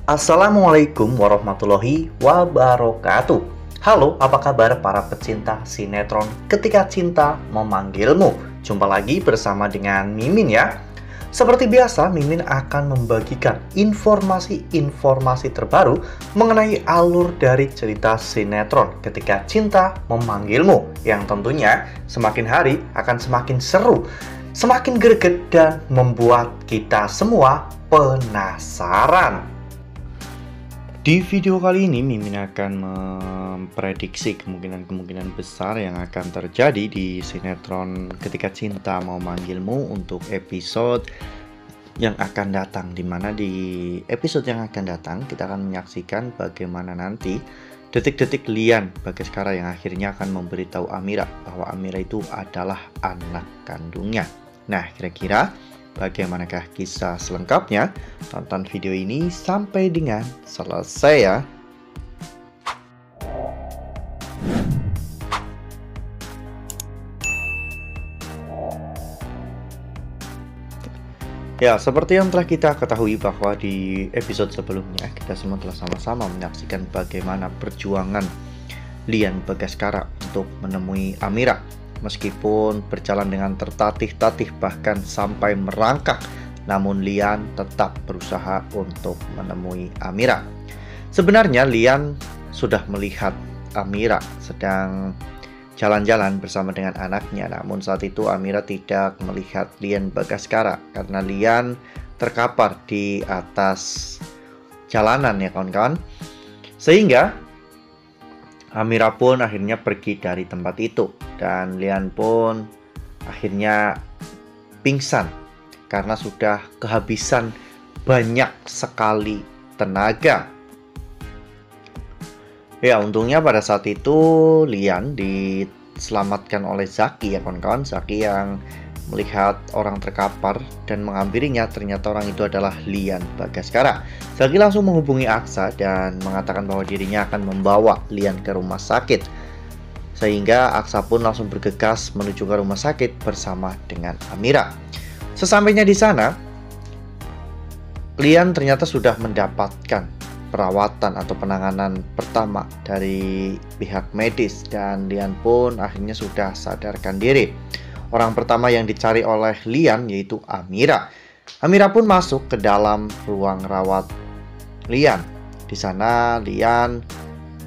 Assalamualaikum warahmatullahi wabarakatuh. Halo, apa kabar para pecinta sinetron Ketika Cinta Memanggilmu? Jumpa lagi bersama dengan Mimin ya. Seperti biasa, Mimin akan membagikan informasi-informasi terbaru mengenai alur dari cerita sinetron Ketika Cinta Memanggilmu, yang tentunya semakin hari akan semakin seru, semakin greget, dan membuat kita semua penasaran. Di video kali ini, Mimin akan memprediksi kemungkinan-kemungkinan besar yang akan terjadi di sinetron Ketika Cinta Memanggilmu untuk episode yang akan datang. Dimana di episode yang akan datang, kita akan menyaksikan bagaimana nanti detik-detik Lian Bagaskara yang akhirnya akan memberitahu Amira bahwa Amira itu adalah anak kandungnya. Nah, kira-kira bagaimanakah kisah selengkapnya? Tonton video ini sampai dengan selesai ya. Ya, seperti yang telah kita ketahui bahwa di episode sebelumnya kita semua telah sama-sama menyaksikan bagaimana perjuangan Lian Bagaskara untuk menemui Amira. Meskipun berjalan dengan tertatih-tatih bahkan sampai merangkak, namun Lian tetap berusaha untuk menemui Amira. Sebenarnya Lian sudah melihat Amira sedang jalan-jalan bersama dengan anaknya, namun saat itu Amira tidak melihat Lian Bagaskara karena Lian terkapar di atas jalanan ya kawan-kawan. Sehingga Amira pun akhirnya pergi dari tempat itu, dan Lian pun akhirnya pingsan karena sudah kehabisan banyak sekali tenaga. Ya, untungnya pada saat itu Lian diselamatkan oleh Zaki ya kawan-kawan. Zaki yang melihat orang terkapar dan menghampirinya, ternyata orang itu adalah Lian Bagaskara. Zaki langsung menghubungi Aksa dan mengatakan bahwa dirinya akan membawa Lian ke rumah sakit. Sehingga Aksa pun langsung bergegas menuju ke rumah sakit bersama dengan Amira. Sesampainya di sana, Lian ternyata sudah mendapatkan perawatan atau penanganan pertama dari pihak medis, dan Lian pun akhirnya sudah sadarkan diri. Orang pertama yang dicari oleh Lian yaitu Amira. Amira pun masuk ke dalam ruang rawat Lian. Di sana Lian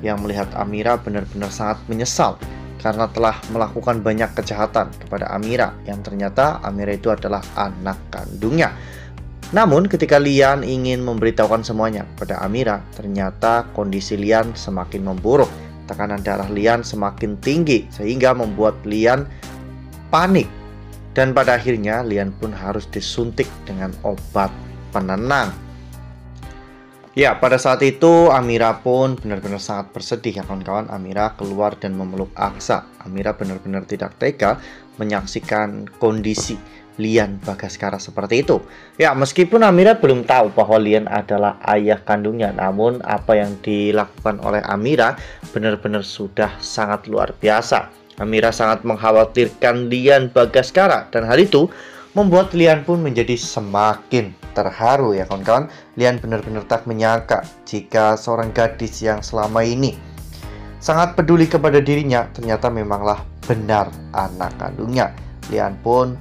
yang melihat Amira benar-benar sangat menyesal karena telah melakukan banyak kejahatan kepada Amira, yang ternyata Amira itu adalah anak kandungnya. Namun ketika Lian ingin memberitahukan semuanya kepada Amira, ternyata kondisi Lian semakin memburuk. Tekanan darah Lian semakin tinggi sehingga membuat Lian panik, dan pada akhirnya Lian pun harus disuntik dengan obat penenang. Ya, pada saat itu Amira pun benar-benar sangat bersedih ya kawan-kawan. Amira keluar dan memeluk Aksa. Amira benar-benar tidak tega menyaksikan kondisi Lian Bagaskara seperti itu. Ya, meskipun Amira belum tahu bahwa Lian adalah ayah kandungnya, namun apa yang dilakukan oleh Amira benar-benar sudah sangat luar biasa. Amira sangat mengkhawatirkan Lian Bagaskara, dan hal itu membuat Lian pun menjadi semakin terharu ya kawan-kawan. Lian benar-benar tak menyangka jika seorang gadis yang selama ini sangat peduli kepada dirinya ternyata memanglah benar anak kandungnya. Lian pun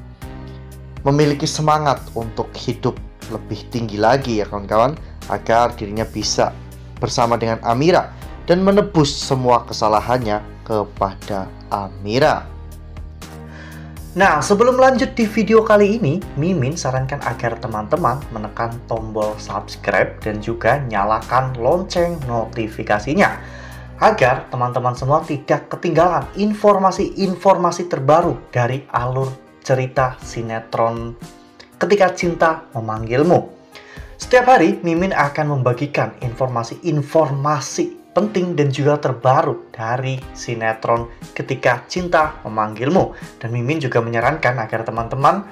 memiliki semangat untuk hidup lebih tinggi lagi ya kawan-kawan, agar dirinya bisa bersama dengan Amira dan menebus semua kesalahannya kepada Amira. Nah, sebelum lanjut di video kali ini, Mimin sarankan agar teman-teman menekan tombol subscribe dan juga nyalakan lonceng notifikasinya, agar teman-teman semua tidak ketinggalan informasi-informasi terbaru dari alur cerita sinetron Ketika Cinta Memanggilmu. Setiap hari, Mimin akan membagikan informasi-informasi penting dan juga terbaru dari sinetron Ketika Cinta Memanggilmu. Dan Mimin juga menyarankan agar teman-teman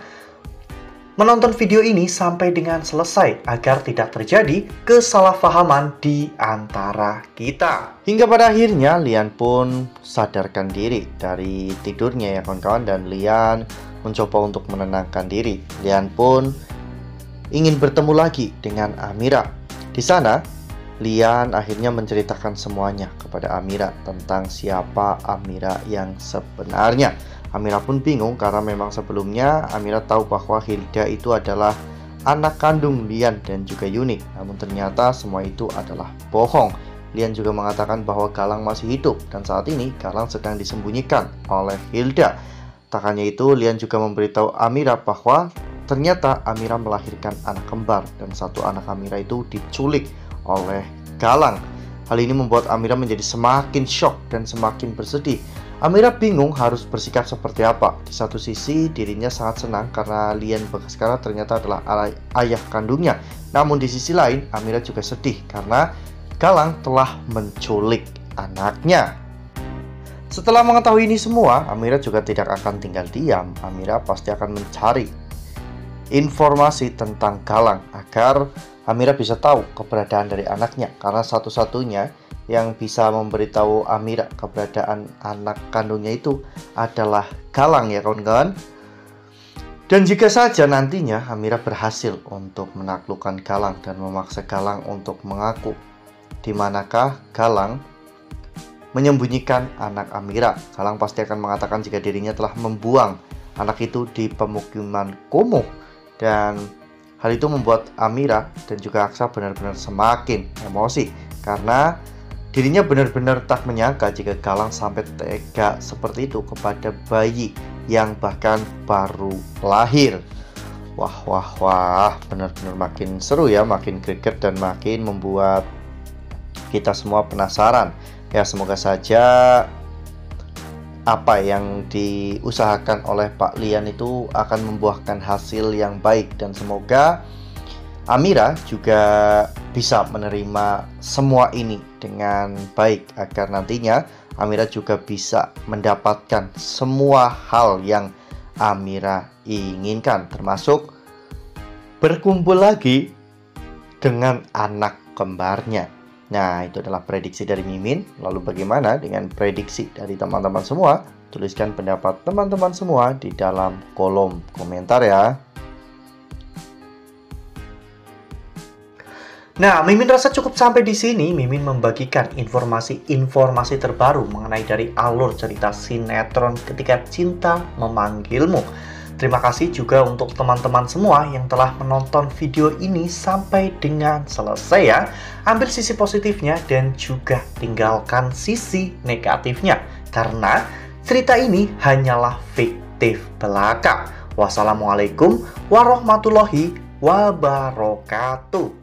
menonton video ini sampai dengan selesai agar tidak terjadi kesalahpahaman di antara kita. Hingga pada akhirnya Lian pun sadarkan diri dari tidurnya ya kawan-kawan, dan Lian mencoba untuk menenangkan diri. Lian pun ingin bertemu lagi dengan Amira. Di sana, Lian akhirnya menceritakan semuanya kepada Amira tentang siapa Amira yang sebenarnya. Amira pun bingung karena memang sebelumnya Amira tahu bahwa Hilda itu adalah anak kandung Lian dan juga Yuni. Namun ternyata semua itu adalah bohong. Lian juga mengatakan bahwa Galang masih hidup dan saat ini Galang sedang disembunyikan oleh Hilda. Tak hanya itu, Lian juga memberitahu Amira bahwa ternyata Amira melahirkan anak kembar dan satu anak Amira itu diculik oleh Galang. Hal ini membuat Amira menjadi semakin shock dan semakin bersedih. Amira bingung harus bersikap seperti apa. Di satu sisi dirinya sangat senang karena Lian Bagaskara ternyata adalah ayah kandungnya. Namun di sisi lain Amira juga sedih karena Galang telah menculik anaknya. Setelah mengetahui ini semua, Amira juga tidak akan tinggal diam. Amira pasti akan mencari informasi tentang Galang agar Amira bisa tahu keberadaan dari anaknya, karena satu-satunya yang bisa memberitahu Amira keberadaan anak kandungnya itu adalah Galang, ya kawan-kawan. Dan jika saja nantinya Amira berhasil untuk menaklukkan Galang dan memaksa Galang untuk mengaku di manakah Galang menyembunyikan anak Amira, Galang pasti akan mengatakan jika dirinya telah membuang anak itu di pemukiman kumuh. Dan hal itu membuat Amira dan juga Aksa benar-benar semakin emosi karena dirinya benar-benar tak menyangka jika Galang sampai tega seperti itu kepada bayi yang bahkan baru lahir. Wah, benar-benar makin seru ya, makin greget dan makin membuat kita semua penasaran. Ya, semoga saja apa yang diusahakan oleh Pak Lian itu akan membuahkan hasil yang baik, dan semoga Amira juga bisa menerima semua ini dengan baik agar nantinya Amira juga bisa mendapatkan semua hal yang Amira inginkan, termasuk berkumpul lagi dengan anak kembarnya. Nah, itu adalah prediksi dari Mimin. Lalu bagaimana dengan prediksi dari teman-teman semua? Tuliskan pendapat teman-teman semua di dalam kolom komentar ya. Nah, Mimin rasa cukup sampai di sini. Mimin membagikan informasi terbaru mengenai dari alur cerita sinetron Ketika Cinta Memanggilmu. Terima kasih juga untuk teman-teman semua yang telah menonton video ini sampai dengan selesai ya. Ambil sisi positifnya dan juga tinggalkan sisi negatifnya, karena cerita ini hanyalah fiktif belaka. Wassalamualaikum warahmatullahi wabarakatuh.